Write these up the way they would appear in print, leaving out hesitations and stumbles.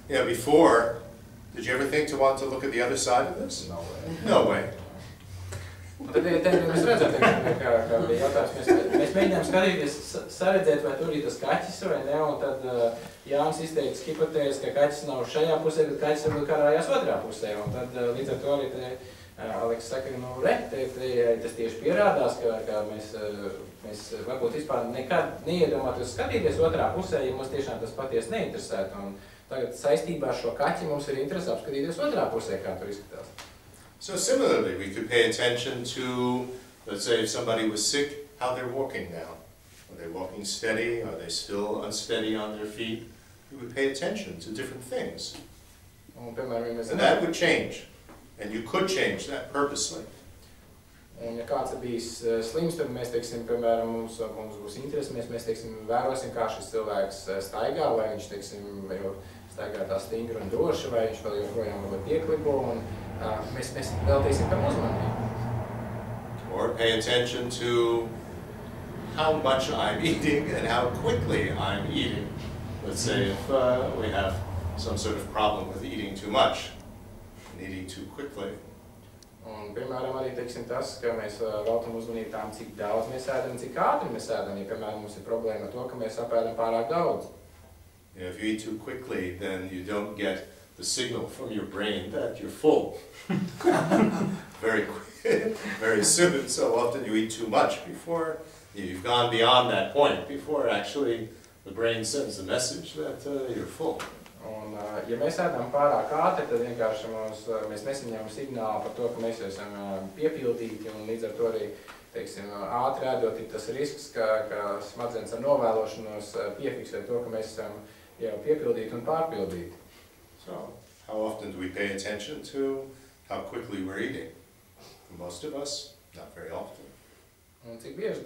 Yeah, before, did you ever think to want to look at the other side of this? No way. No way. Tad mēs redzam, ka bija jautājums, mēs mēģinām skatīties, saredzēt, vai tur ir tas kaķis vai ne, un tad Jānis izteica hipotēzi, ka kaķis nav šajā pusē, bet kaķis varbūt karājās otrā pusē, un tad līdz ar to arī te Aleks saka, nu tas tieši pierādās, ka mēs varbūt vispār nekad neiedomātos skatīties otrā pusē, ja mums tiešām tas patiesi neinteresētu, un tagad saistībā ar šo kaķi mums ir interesi apskatīties otrā pusē, kā tur izskatās. So similarly, we could pay attention to, let's say, if somebody was sick, how they're walking now. Are they walking steady? Are they still unsteady on their feet? We would pay attention to different things. And that would change. And you could change that purposely. Un ja kāds ir bijis slims, tad mēs, teiksim, piemēram, mums būs interesi, mēs teiksim, vērosim, kā šis cilvēks staigā, vai viņš, teiksim, staigā tā stingri un droši, vai viņš vēl joprojām varbūt pieklibo, un mēs veltīsim tam uzmanību. Or pay attention to how much I'm eating and how quickly I'm eating. Let's say if we have some sort of problem with eating too much and eating too quickly. Un, piemēram, arī teiksim tas, ka mēs veltam uzmanību tām, cik daudz mēs ēdam, cik ātri mēs ēdam. Ja, piemēram, mums ir problēma ar to, ka mēs apēdam pārāk daudz. If you eat too quickly, then you don't get the signal from your brain that you're full. Very quick, very soon. So often you eat too much before you've gone beyond that point, before actually the brain sends the message that you're full. Un, ja mēs ēdam pārāk ātri, tad vienkārši mēs nesaņemam signālu par to, ka mēs esam piepildīti, un līdz ar to arī, teiksim, ātri ēdot ir tas risks, ka smadzenes ar novēlošanos piefiksē to, ka mēs esam jau piepildīti un pārpildīti. So, how often do we pay attention to how quickly we're eating? For most of us, not very often. Un cik bieži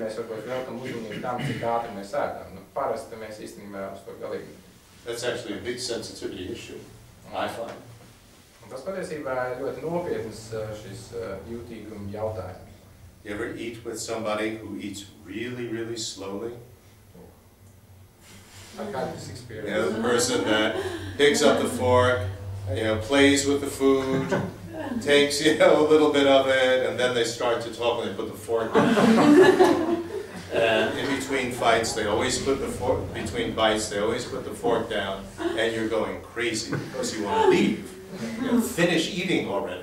mēs varbūt veltam uzmanību tam, cik ātri mēs ēdam. Nu, parasti mēs īstenībā uz to galīgi. That's actually a big sensitivity issue, I find. Un tas patiesībā ir ļoti nopietns šis jūtīguma jautājums. You ever eat with somebody who eats really, really slowly? I've had this experience. You know, the person that picks up the fork, plays with the food, takes, a little bit of it, and then they start to talk and they put the fork down. And in between fights, they always put the fork, down, and you're going crazy because you want to leave. Finish eating already.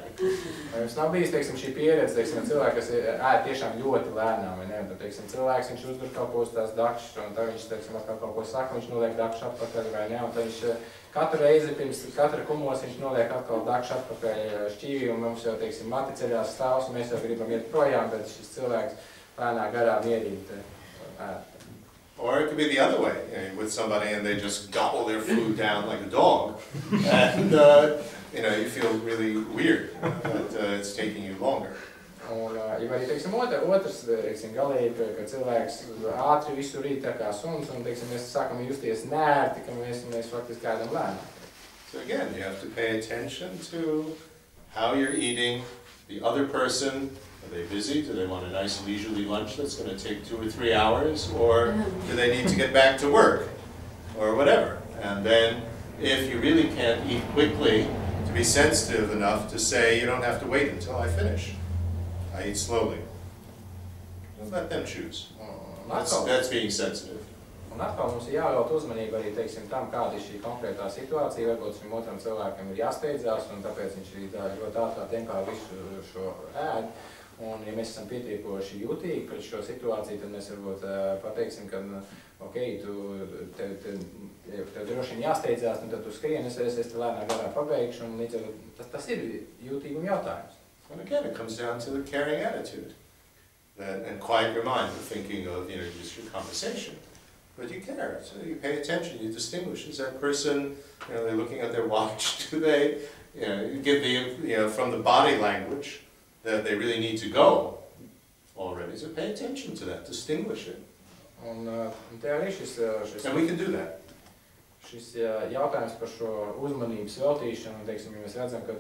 Jums nav bijis, teiksim, šī pieredze, teiksim, cilvēki, kas ēd tiešām ļoti lēnām, vai ne? Tad, teiksim, cilvēks, viņš uzdur kaut ko uz tās dakšas, un tad viņš, teiksim, atkal kaut ko saka, viņš noliek dakšu atpakaļ, vai ne? Un tad viņš katru reizi pirms katra kumos viņš noliek atkal dakšu atpakaļ šķīvī, un mums jau, teiksim, mati ceļās stāvs, un mēs jau gribam iet projām, bet šis cilvēks lēnā garā mierīgi ēd. Or it could be the other way, with somebody and they just gobble their food down like a dog, and you feel really weird that it's taking you longer. Un, ja arī, teiksim, otrs, teiksim, galīgi, ka cilvēks ātri visu rīt tā kā suns, un, teiksim, mēs sākam justies nērti, ka mēs faktiski ēdam lēnām. So again, you have to pay attention to how you're eating, the other person. Are they busy? Do they want a nice leisurely lunch that's going to take 2 or 3 hours? Or do they need to get back to work? Or whatever. And then, if you really can't eat quickly, to be sensitive enough to say, you don't have to wait until I finish. I eat slowly. Don't let them choose. That's being sensitive. Un atkal mums ir jāvēlt uzmanību arī, teiksim, tam, kāda ir šī konkrētā situācija. Varbūt šim otram cilvēkam ir jāsteidzās, un tāpēc viņš ir ļoti ātrā tempā visu šo ēd. Un, ja mēs esam pietiekoši jūtīgi pret šo situāciju, tad mēs varbūt pateiksim, ka, ok, tev droši vien jāsteidzās, un tad tu skrien, es te lēnā garā pabeigšu, un līdz ar tas ir jūtīguma jautājums. And again, it comes down to the caring attitude. And quiet your mind, thinking of, just your conversation. But you care, so you pay attention, you distinguish. Is that person, they're looking at their watch, do they, give the, from the body language, that they really need to go already. So pay attention to that, distinguish it. Un te arī šis and we can do that. Šis jautājums par šo uzmanības veltīšanu, teiksim, ja mēs redzam, ka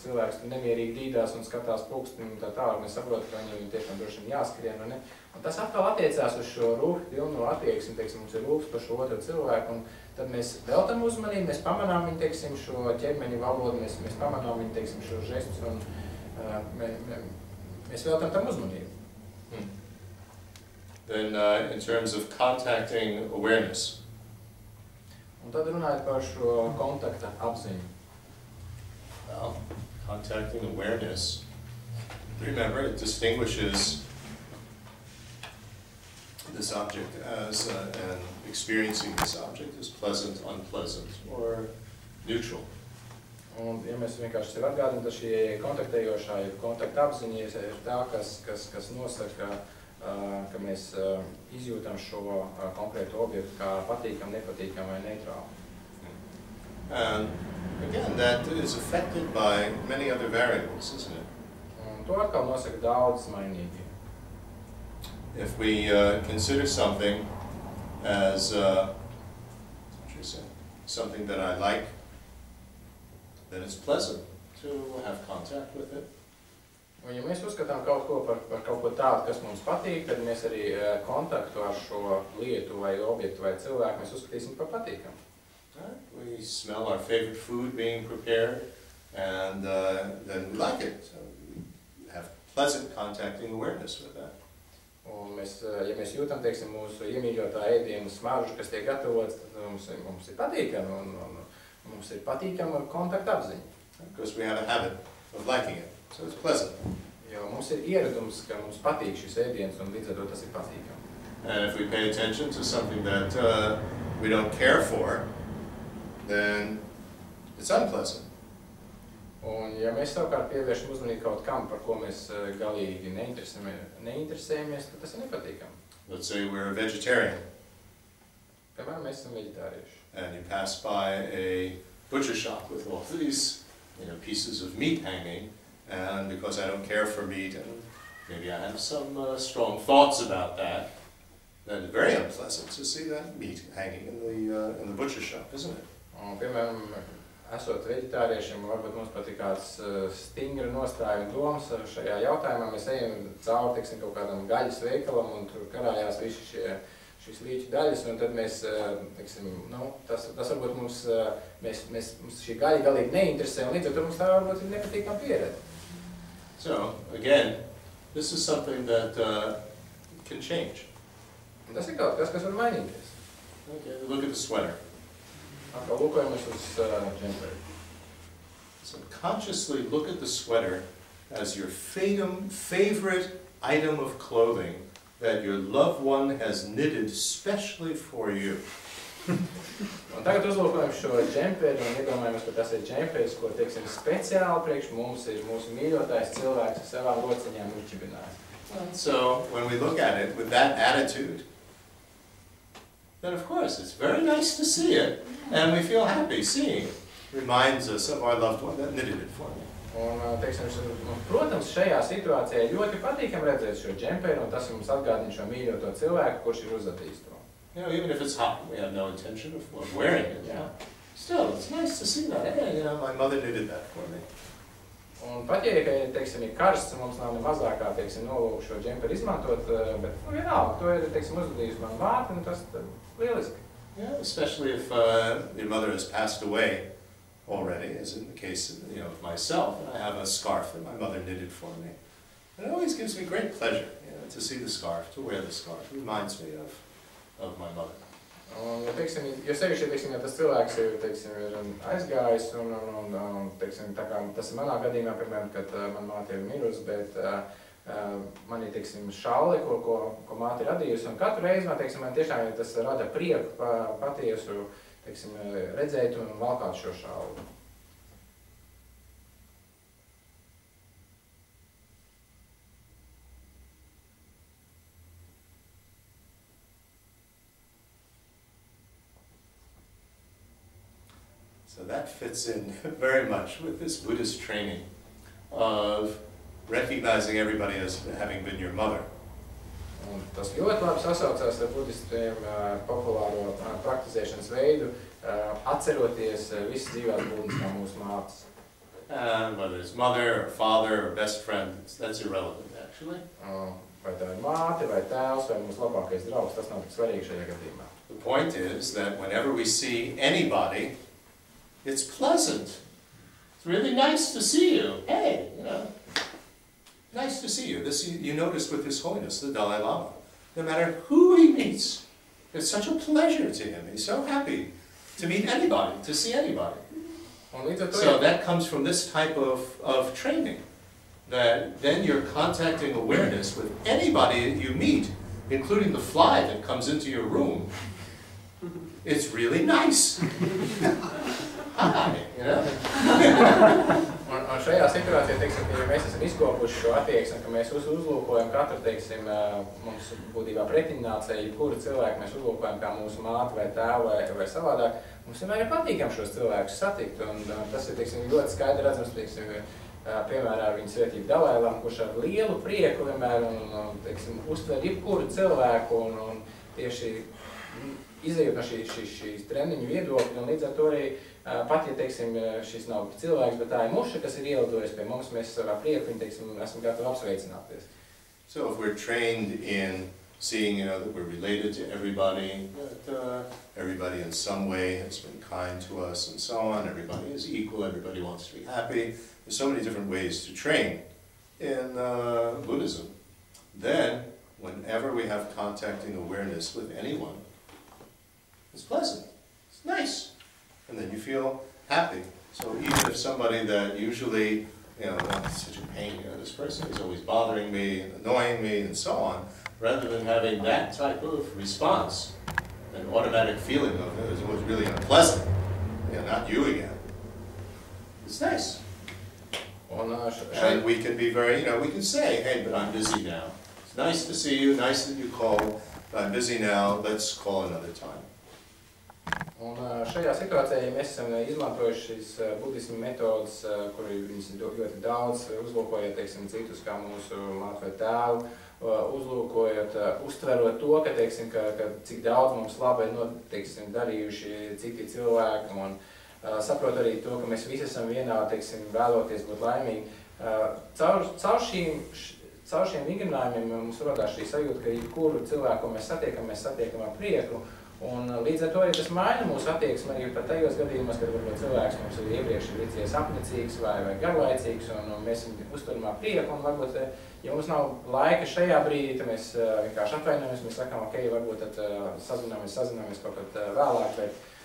cilvēks nemierīgi dīdās un skatās pulksteni un tā tālāk, mēs saprotam, ka viņam tiešām droši vien jāskrien, un tas atkal attiecās uz šo rūpju pilnu attieksmi, teiksim, mums ir rūps par šo otru cilvēku, un tad mēs veltam uzmanību, mēs pamanām viņu, teiksim, šo ķermeņa valodu, mēs pamanām viņu, teiksim, šo žestus un mēs veltam tam uzmanību. Then in terms of contacting awareness. Un tad runājot par šo kontakta apziņu. Well, contacting awareness, remember, it distinguishes this object as, and experiencing this object as pleasant, unpleasant, or neutral. Un, ja mēs vienkārši sev atgādinām, tad šī kontaktējošā, kontakta apziņa ir tā, kas nosaka, ka mēs izjūtam šo konkrētu objektu kā patīkam, nepatīkam vai neitrālu. And again, that is affected by many other variables, isn't it? Un to atkal nosaka daudz mainīgi. If we consider something as something that I like, then it's pleasant to have contact with it. Un ja mēs uzskatām kaut ko par kaut ko tādu, kas mums patīk, tad mēs arī kontaktu ar šo lietu vai objektu vai cilvēku mēs uzskatīsim par patīkamu. Right? We smell our favorite food being prepared, and then we like it. So we have pleasant contacting awareness with that. Un mēs, ja mēs jūtam, teiksim, mūsu iemīļotā ēdienu smaržu, kas tiek gatavots, tad mums ir patīkami un mums ir patīkama kontakta apziņa. Because we have a habit of liking it, so it's pleasant. Jo mums ir ieradums, ka mums patīk šis ēdiens un līdz ar to tas ir patīkami. And if we pay attention to something that we don't care for, then it's unpleasant. Un ja mēs savukārt pievēršam uzmanību kaut kam, par ko mēs galīgi neinteresējamies, tad tas ir nepatīkami. Let's say we're a vegetarian. Piemēram, mēs esam veģetārieši. And you pass by a butcher shop with all these, pieces of meat hanging, and because I don't care for meat, and maybe I have some strong thoughts about that, then it's very unpleasant to see that meat hanging in the butcher shop, isn't it? Un, piemēram, esot veģetāriešiem, varbūt mums pat ir kāds stingra nostāja un domas šajā jautājumā. Mēs ejam cauri, teiksim, kaut kādam gaļas veikalam un tur karājās visi šīs līķu daļas, un tad mēs, teiksim, tas varbūt mums šī gaļa galīgi neinteresē, un līdz ar to mums tā varbūt ir nepatīkama pieredze. So, again, this is something that can change. Un tas ir kaut kas var mainīties. Okay, look at the sweater. Atkal lūkojamies uz džemperi. So consciously look at the sweater as your favorite item of clothing that your loved one has knitted specially for you. Un tagad uzlūkojam šo džemperi un iedomājamies, ka tas ir džemperis, ko, teiksim, speciāli priekš mums ir mūsu mīļotais cilvēks ar savām rociņām uķibinājis. So when we look at it with that attitude, then of course it's very nice to see it, and we feel happy seeing it. Reminds us of our loved one that knitted it for me. Un, teiksim, protams, šajā situācijā ļoti patīkam redzēt šo džemperi, un tas mums atgādina šo mīļoto cilvēku, kurš ir uzatījis to. Even if it's hot, we have no intention of wearing it. Yeah. Still, it's nice to see that. Hey, my mother knitted that for me. Un pat, ja, teiksim, ir karsts, mums nav ne mazākā, teiksim, nolūku šo džemperi izmantot, bet, vienalga, to ir, teiksim, uzatījis man māte, un tas lieliski. Yeah, especially if your mother has passed away already, as in the case of myself, and I have a scarf that my mother knitted for me. And it always gives me great pleasure to see the scarf, to wear the scarf. It reminds me of my mother. Un, teiksim, jo sevišķi, teiksim, ja tas cilvēks ir, teiksim, ir aizgājis, un teiksim, tā kā tas ir manā gadījumā, piemēram, kad man māte ir mirusi, bet man ir, teiksim, šalli, ko māte ir radījusi, un katru reizi man, teiksim, man tiešām tas rada prieku patiesu, teiksim, redzēt un valkāt šo šalli. So that fits in very much with this Buddhist training of recognizing everybody as having been your mother. Un tas ļoti labi sasaucās ar budistiem populāro praktizēšanas veidu, atceroties visas dzīvās būtnes kā mūsu mātes. And whether it's mother or father or best friend, that's irrelevant actually. Vai tā ir māte, vai tēvs, vai mūsu labākais draugs, tas nav tik svarīgi šajā gadījumā. The point is that whenever we see anybody, it's pleasant. It's really nice to see you. Hey, you know, nice to see you. This you noticed with His Holiness, the Dalai Lama. No matter who he meets, it's such a pleasure to him. He's so happy to meet anybody, to see anybody. So that comes from this type of training. That then you're contacting awareness with anybody that you meet, including the fly that comes into your room. It's really nice. Hi, you know? Un šajā situācijā, teiksim, ja mēs esam izkopuši šo attieksmi, ka mēs uzlūkojam katru, teiksim, mums būtībā pretimnācēju, kuru cilvēku mēs uzlūkojam kā mūsu māti vai tēvu vai savādāk, mums vienmēr ir patīkam šos cilvēkus satikt, un tas ir, teiksim, ļoti skaidri redzams, teiksim, piemēram, ar viņu svētību Dalai Lama, kurš ar lielu prieku vienmēr, teiksim, uztver jebkuru cilvēku, un tieši izejot no šīs treniņu viedokļa, un līdz ar to arī pat, ja, teiksim, šis nav cilvēks, bet tā ir muša, kas ir ielidojusi pie mums, mēs savā prieku, teiksim, esam gatavi apsveicināties. So if we're trained in seeing, you know, that we're related to everybody, that everybody in some way has been kind to us and so on, everybody is equal, everybody wants to be happy. There's so many different ways to train in Buddhism. Then, whenever we have contacting awareness with anyone, it's pleasant, it's nice, and then you feel happy. So even if somebody that usually, you know, that's such a pain, you know, this person is always bothering me and annoying me and so on, rather than having that type of response, an automatic feeling of it was really unpleasant, you know, not you again. It's nice. And we can be very, you know, we can say, hey, but I'm busy now. It's nice to see you, nice that you called, but I'm busy now, let's call another time. Un šajā situācijā, ja mēs esam izmantojuši šīs budisma metodas, kur viņas ļoti daudz, uzlūkojot, teiksim, citus kā mūsu mātu vai tēvu, uzlūkojot, uztverot to, ka, teiksim, ka cik daudz mums labi ir, teiksim, darījuši citi cilvēki, un saprot arī to, ka mēs visi esam vienā, teiksim, vēloties būt laimīgi. Caur šiem vingrinājumiem mums rodās šī sajūta, ka jebkuru cilvēku, ko mēs satiekam ar prieku, un līdz ar to arī tas maina mūsu attieksmi arī pat tajos gadījumos, kad varbūt cilvēks mums ir iepriekš licies apnicīgs vai garlaicīgs, un mēs viņu uztveram ar prieku, un varbūt, ja mums nav laika šajā brīdī, tad mēs vienkārši atvainojamies, mēs sakām, ok, varbūt tad sazināmies kaut kad vēlāk,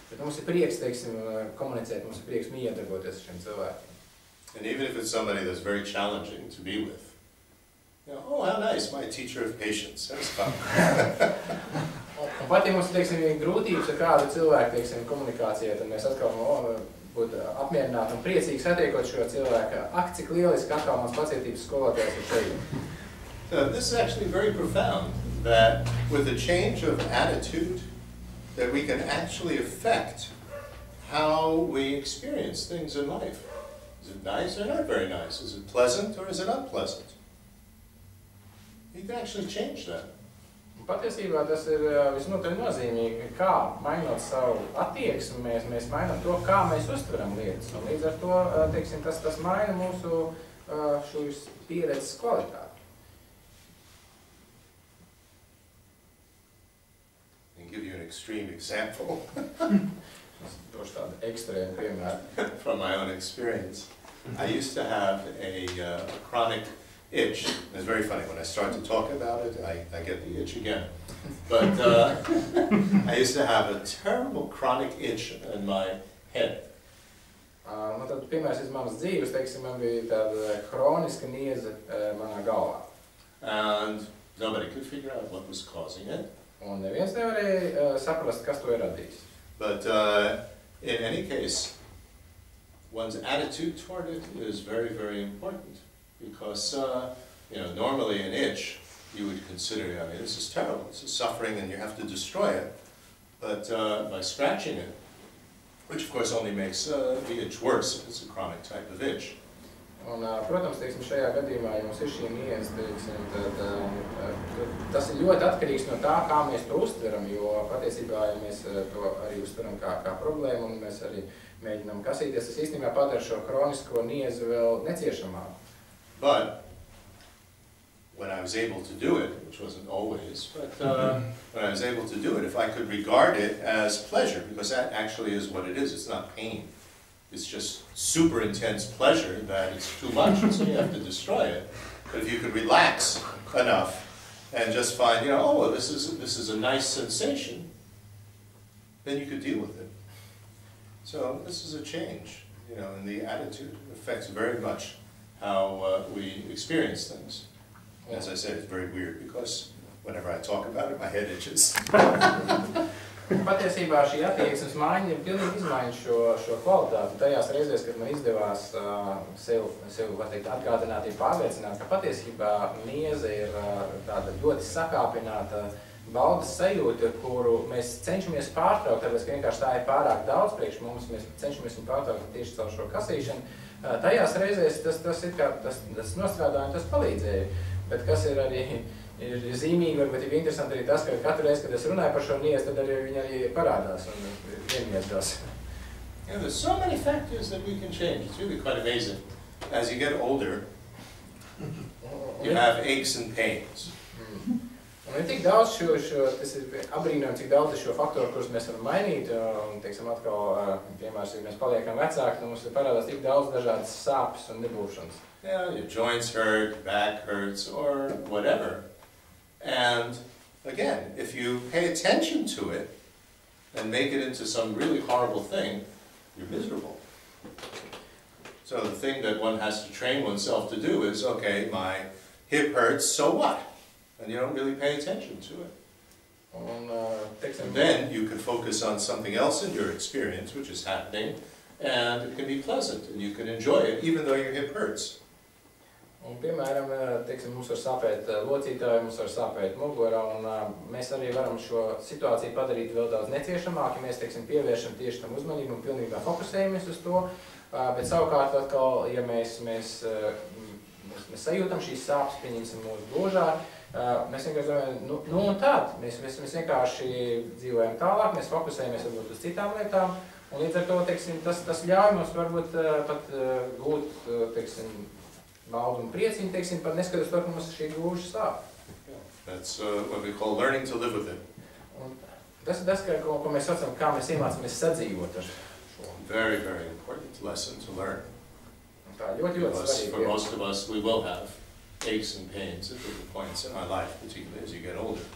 bet mums ir prieks, teiksim, komunicēt, mums ir prieks miedarboties ar šiem cilvēkiem. And even if it's somebody that's very challenging to be with, you know, oh, how nice, my teacher of patience, that's fun. Un pat, ja mums, teiksim, ir grūtības ar kādu cilvēku, teiksim, komunikācijā, tad mēs atkal būt apmierināti un priecīgi satiekot šo cilvēku. Ak, cik lieliski atkal mans pacietības skolotājs ir šeit. So this is actually very profound, that with a change of attitude, that we can actually affect how we experience things in life. Is it nice or not very nice? Is it pleasant or is it unpleasant? You can actually change that. Patiesībā tas ir visnotaļ nozīmīgi, kā mainot savu attieksmi, mēs mainām to, kā mēs uztveram lietas. Un līdz ar to, teiksim, tas maina mūsu šīs pieredzes kvalitāti. I'll give you an extreme example. Došu tādu ekstrēmu piemēru. From my own experience. I used to have a chronic itch. It's very funny, when I start to talk about it, I get the itch again. But I used to have a terrible chronic itch in my head. Tad, piemērs iz manas dzīves, teiksim, man bija tāda hroniska nieze manā galvā. And nobody could figure out what was causing it. Un neviens nevarēja saprast, kas to ir radījis. But in any case, one's attitude toward it is very, very important. Because, you know, normally an itch, you would consider, I mean, this is terrible, this is suffering and you have to destroy it. But by scratching it, which of course only makes the itch worse if it's a chronic type of itch. Un, protams, teiksim, šajā gadījumā, ja mums ir šī nieze, teiksim, tad tas ir ļoti atkarīgs no tā, kā mēs to uztveram, jo patiesībā, ja mēs to arī uztveram kā problēmu un mēs arī mēģinām kasīties, tas īstenībā padara šo hronisko niezi vēl neciešamāku. But when I was able to do it, which wasn't always, but when I was able to do it, if I could regard it as pleasure, because that actually is what it is, it's not pain. It's just super intense pleasure that it's too much, and so you have to destroy it. But if you could relax enough and just find, you know, oh, well, this is a nice sensation, then you could deal with it. So this is a change, you know, and the attitude affects very much how we experience things. As I said, it's very weird because whenever I talk about it, my head itches. Patiesībā šī attieksmes maiņa ir pilnīgi izmaiņa šo kvalitāti. Tajās reizēs, kad man izdevās sev teikt, atgādināt, pārliecināt, ka patiesībā mieze ir tāda ļoti sakāpināta baudas sajūta, kuru mēs cenšamies pārtraukt, tāpēc, ka vienkārši tā ir pārāk daudz priekš mums, mēs cenšamies viņu pārtraukt tieši caur šo kasīšanu. Tajās reizēs tas nostrādāja un tas palīdzēja. Bet kas ir arī zīmīgi, varbūt ir interesanti arī tas, ka katru reizi, kad es runāju par šo miezi, tad arī viņi arī parādās un iemiestās. Yeah, there's so many factors that we can change. It's really quite amazing. As you get older, you have aches and pains. Un ir tik daudz tas ir apbrīnojami, cik daudz šo faktoru, kurus mēs varam mainīt, un, teiksim, atkal, piemēram, ja mēs paliekam vecāki, tad mums parādās tik daudz dažādas sāpes un nebūšanas. Yeah, your joints hurt, back hurts, or whatever. And again, if you pay attention to it and make it into some really horrible thing, you're miserable. So the thing that one has to train oneself to do is, okay, my hip hurts, so what? And you don't really pay attention to it. And then you can focus on something else in your experience, which is happening, and it can be pleasant, and you can enjoy it, even though your hip hurts. Un, piemēram, teiksim, mums var sāpēt locītāji, mums var sāpēt mugura, un mēs arī varam šo situāciju padarīt vēl daudz neciešamāk, ja mēs, teiksim, pievēršam tieši tam uzmanību un pilnībā fokusējamies uz to, bet savukārt atkal, ja mēs sajūtam šīs sāpes, pieņemsim mūsu gūžā, mēs vienkārši domājam, nu un tad, mēs vienkārši dzīvojam tālāk, mēs fokusējamies varbūt uz citām lietām, un līdz ar to, teiksim, tas ļauj mums varbūt pat gūt, teiksim, baudu un prieciņu, teiksim, pat neskatoties to, ka mums šī gūža sāp. That's what we call learning to live with it. Un tas ir tas, ko mēs saucam, kā mēs iemācāmies sadzīvot ar šo. Very, very important lesson to learn. Un tā ļoti svarīgi. For most of us, we will have aches and pains at different points in our life, particularly as you get older.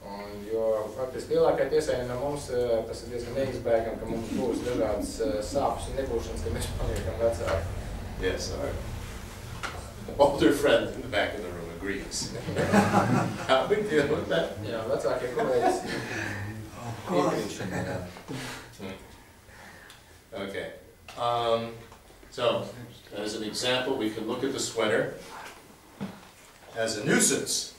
Un jo faktiski lielākai tiesai no mums tas ir diezgan neizbēgami, ka mums būs dažādas sāpes un nebūšanas, kad mēs paliekam vecāki. Yes, our older friend in the back of the room agrees. How we deal with that? Jā, vecākie kolēģis piekrīšana. Okay. So, as an example, we can look at the sweater as a nuisance.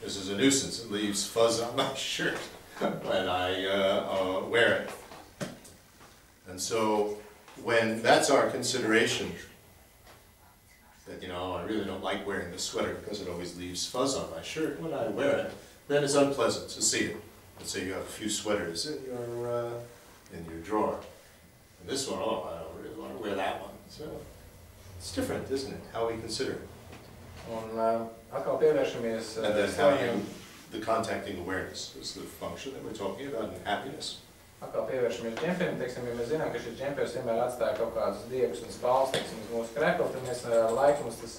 This is a nuisance. It leaves fuzz on my shirt when I wear it. And so, when that's our consideration, that, you know, I really don't like wearing this sweater because it always leaves fuzz on my shirt when I wear it, then it's unpleasant to see it. Let's say you have a few sweaters in your drawer. And this one, oh, I don't really want to wear that one. So, it's different, isn't it, how we consider it? Un atkal pievēršamies and then the contacting awareness is the function that we're talking about in happiness. Atkal pievēršamies džemperiem, teiksim, ja mēs zinām, ka šis džempers vienmēr atstāja kaut kādus diegus un spāles, teiksim, uz mūsu krēklu, tad mēs laiku mums tas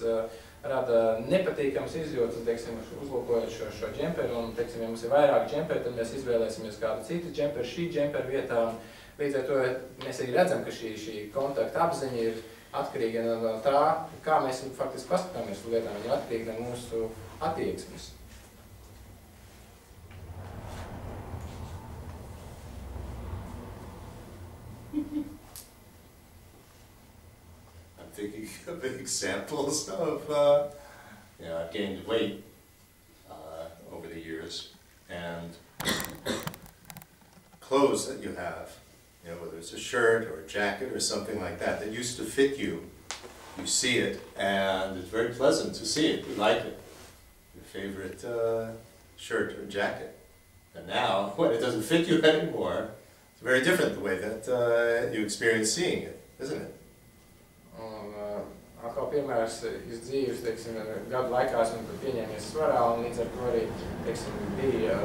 rada nepatīkams izjūtas, teiksim, uzlūkojot šo džemperu, un, teiksim, ja mums ir vairāk džemperi, tad mēs izvēlēsimies kādu citu džemperu šī džempera vietā, un līdz ar to mēs arī redzam, ka šī kontakta apziņa ir atkarīga no tā, kā mēs faktiski paskatāmies uz lietām, viņi ir atkarīgi no mūsu attieksmes. I'm thinking of examples of, you know, I've gained weight over the years, and clothes that you have, you know, whether it's a shirt or a jacket or something like that, that used to fit you, you see it, and it's very pleasant to see it, you like it, your favorite shirt or jacket. And now, when it doesn't fit you anymore, it's very different the way that you experience seeing it, isn't it? atkal piemērs iz dzīves, teiksim, gadu laikā esmu pieņēmies svarā, un līdz ar to arī, teiksim, bija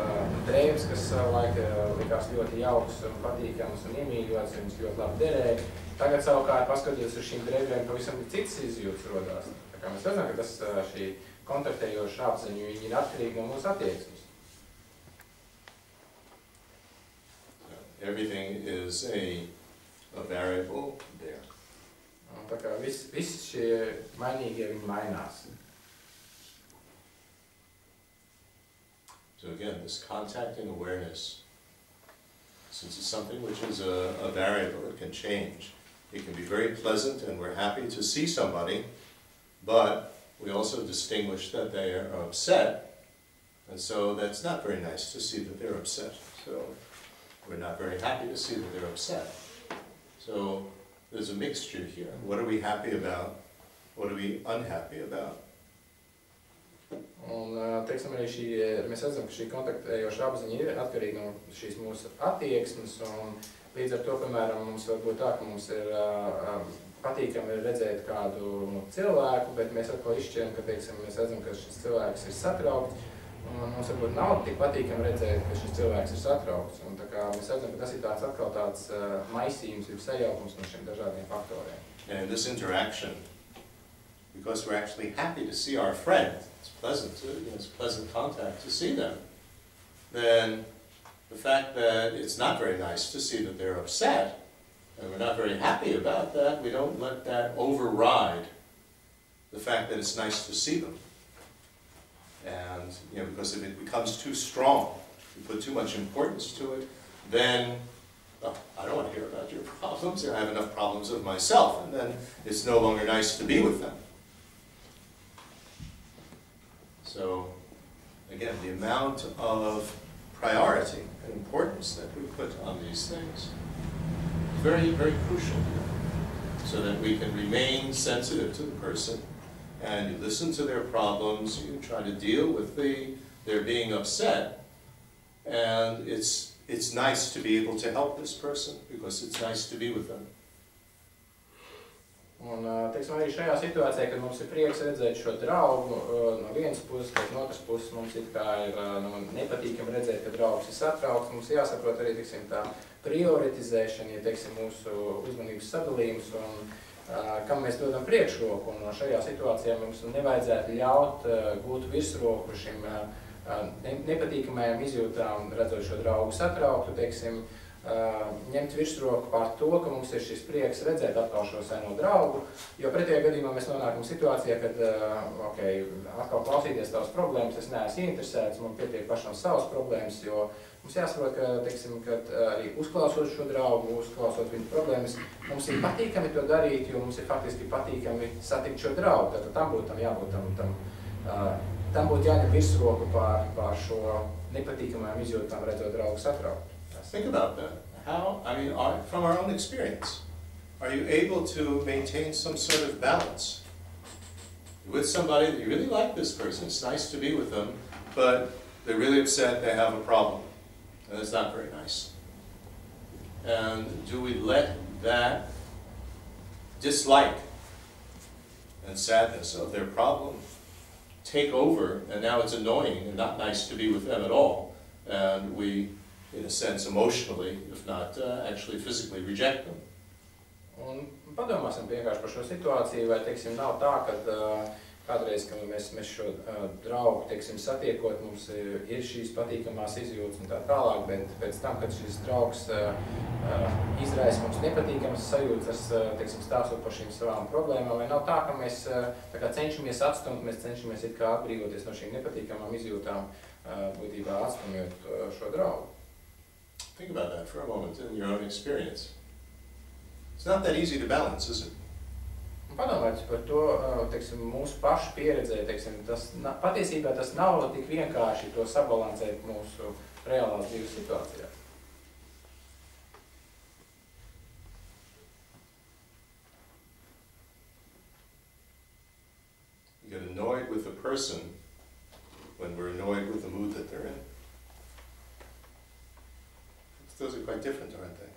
drēbes, kas laika likās ļoti jauks un patīkams un iemīļots, viņas ļoti labi derēja. Tagad savukārt, paskatoties uz šīm drēbēm, pavisam cits izjūtas rodās. Tā kā mēs redzam, ka tas šī kontaktējoša apziņa, viņi ir atkarīgi no mūsu attieksmes. Everything is a variable there. Tā kā visi šie mainīgie, viņi mainās. So again, this contact and awareness, since it's something which is a variable, it can change. It can be very pleasant and we're happy to see somebody, but we also distinguish that they are upset, and so that's not very nice to see that they're upset. So we're not very happy to see that they're upset. So there's a mixture here. What are we happy about? What are we unhappy about? Un, teiksim, arī mēs redzam, ka šī kontaktējoša apziņa ir atkarīga no šīs mūsu attieksmes, un līdz ar to, piemēram, mums var būt tā, ka mums ir patīkami redzēt kādu cilvēku, bet mēs atkal izšķiram, ka, teiksim, mēs redzam, ka šis cilvēks ir satraukts, un mums varbūt nav tik patīkami redzēt, ka šis cilvēks ir satraukts. Un tā kā mēs redzam, ka tas ir atkal tāds maisījums, ir sajaukums no šiem dažādiem faktoriem. And this interaction, because we're actually happy to see our friend, it's pleasant contact to see them, then the fact that it's not very nice to see that they're upset, and we're not very happy about that, we don't let that override the fact that it's nice to see them. And, because if it becomes too strong, we put too much importance to it, then, I don't want to hear about your problems, I have enough problems of myself, and then it's no longer nice to be with them. So, again, the amount of priority and importance that we put on these things is very, very crucial here, so that we can remain sensitive to the person, and you listen to their problems, you try to deal with their being upset, and it's nice to be able to help this person, because it's nice to be with them. Un, teiksim, arī šajā situācijā, kad mums ir prieks redzēt šo draugu no vienas puses, bet no otras puses mums it kā ir nepatīkami redzēt, ka draugs ir satraukts, mums jāsaprot arī, teiksim, tā prioritizēšana, teiksim, mūsu uzmanības sadalījums un kam mēs dodam priekšroku. Un no šajā situācijā mums nevajadzētu ļaut gūt virsroku šim nepatīkamajām izjūtām, redzot šo draugu satrauktu, teiksim, ņemt virsroku par to, ka mums ir šis prieks redzēt atkal šo seno draugu, jo pretējā gadījumā mēs nonākam situācijā, kad, atkal klausīties tavas problēmas, es neesmu ieinteresēts, man pietiek pašam savas problēmas, jo mums jāsaprot, ka, teiksim, kad arī uzklausot šo draugu, uzklausot viņu problēmas, mums ir patīkami to darīt, jo mums ir faktiski patīkami satikt šo draugu, tad tam būtu jābūt tam būtu jāņem virsroku pār šo nepatīkamajām izjūtām redzot draugu satraukt. Think about that. How, from our own experience, are you able to maintain some sort of balance? You're with somebody that you really like this person, it's nice to be with them, but they're really upset, they have a problem, and it's not very nice. And do we let that dislike and sadness of their problem take over, and now it's annoying and not nice to be with them at all, and we, in a sense, emotionally, if not actually physically, reject them. Un padomāsim vienkārši par šo situāciju, vai, teiksim, nav tā, kad kādreiz, kad mēs šo draugu, teiksim, satiekot, mums ir šīs patīkamās izjūtas un tā tālāk, bet pēc tam, kad šis draugs izraisa mums nepatīkamas sajūtas, teiksim, stāstot par šīm savām problēmām, vai nav tā, ka mēs tā kā cenšamies atstumt, mēs cenšamies it kā atbrīvoties no šīm nepatīkamām izjūtām, būtībā atstumjot šo draugu. Think about that for a moment in your own experience. It's not that easy to balance, is it? Padomājiet par to, teiksim, mūsu pašu pieredzē, teiksim, patiesībā tas nav tik vienkārši to sabalansēt mūsu reālās dzīves situācijā. You get annoyed with a person when we're annoyed with the mood that they're in. Those are quite different, aren't they?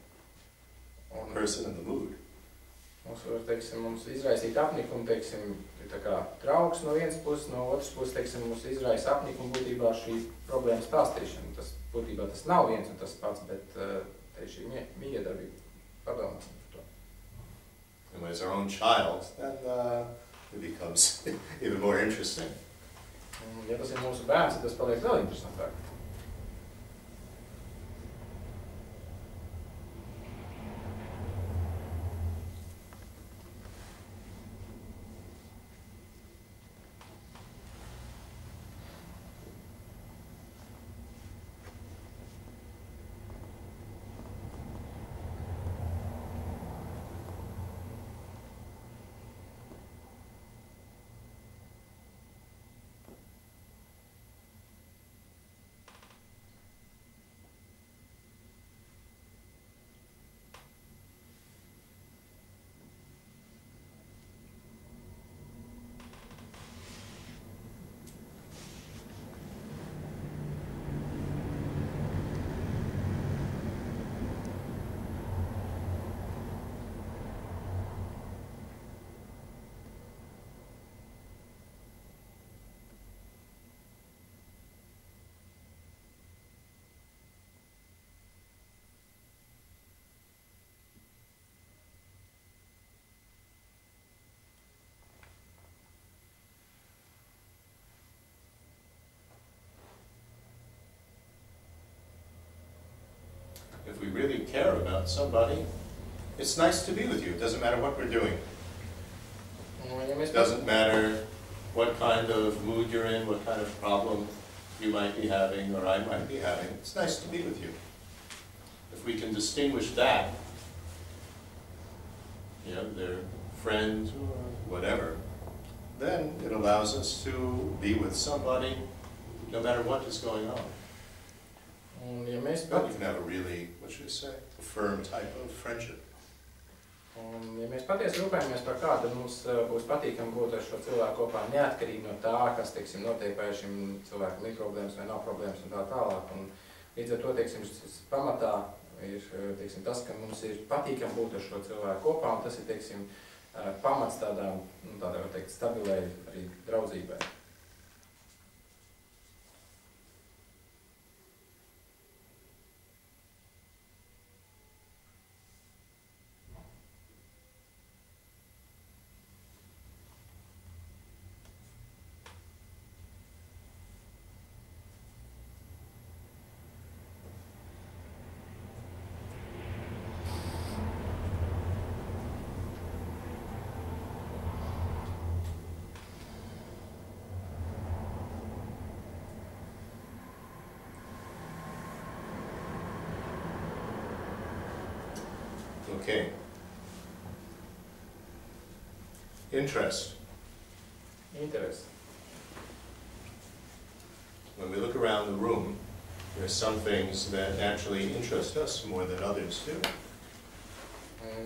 The person and the mood. Mums izraisīt apnikumu, teiksim, tā kā draugs no vienas puses, no otras puses, teiksim, mums izraisa apnikumu būtībā šī problēma stāstīšana. Tas būtībā tas nav viens un tas pats, bet te šī miedarbība padomāsim par to. And when it's our own child, then it becomes even more interesting. Ja tas ir mūsu bērns, tad tas paliek vēl interesantāk. If we really care about somebody, it's nice to be with you. It doesn't matter what we're doing. It doesn't matter what kind of mood you're in, what kind of problem you might be having or I might be having. It's nice to be with you. If we can distinguish that, you know, their friend or whatever, then it allows us to be with somebody no matter what is going on. Ja mēs But you can have a really, what should I say, a firm type of friendship. Ja mēs patiesi rūpējamies par kā, tad mums būs patīkami būt ar šo cilvēku kopā neatkarīgi no tā, kas, teiksim, notiek vai šim cilvēkam ir problēmas vai nav problēmas un tā tālāk. Un līdz ar to, teiksim, pamatā ir, teiksim, tas, ka mums ir patīkami būt ar šo cilvēku kopā, un tas ir, teiksim, pamats tādām, var teikt, stabilai arī draudzībai. Okay. Interest. Interest. When we look around the room, there are some things that naturally interest us more than others do.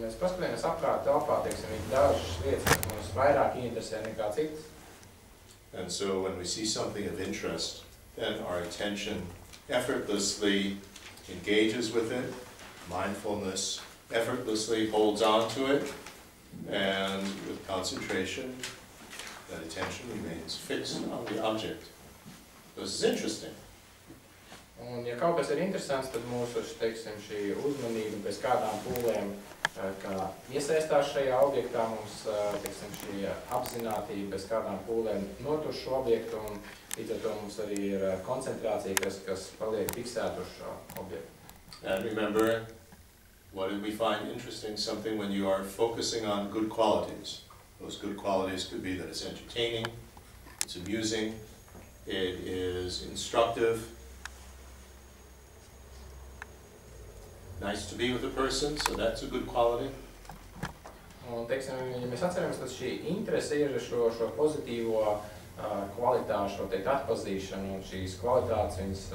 Mēs paskatāmies apkārt telpā, teiksim, ir dažas lietas, kas mums vairāk interesē nekā citas. And so when we see something of interest, then our attention effortlessly engages with it, mindfulness effortlessly holds on to it, and with concentration, that attention remains fixed on the object. This is interesting. Un, ja kaut kas ir interesants, tad mūsu, teiksim, šī uzmanība bez kādām pūlēm, kā iesaistās šajā objektā, mums, teiksim, šī apzinātība bez kādām pūlēm notur šo objektu, un līdz ar to mums arī ir koncentrācija, kas paliek fiksēta uz šo objektu. And remember, what did we find interesting? Something when you are focusing on good qualities. Those good qualities could be that it's entertaining, it's amusing, it is instructive, nice to be with a person, so that's a good quality. Un, teiksim, ja mēs atceramies, tad šī interese ir šo pozitīvo kvalitāšu, atpazīšanu, un šīs kvalitātes viņas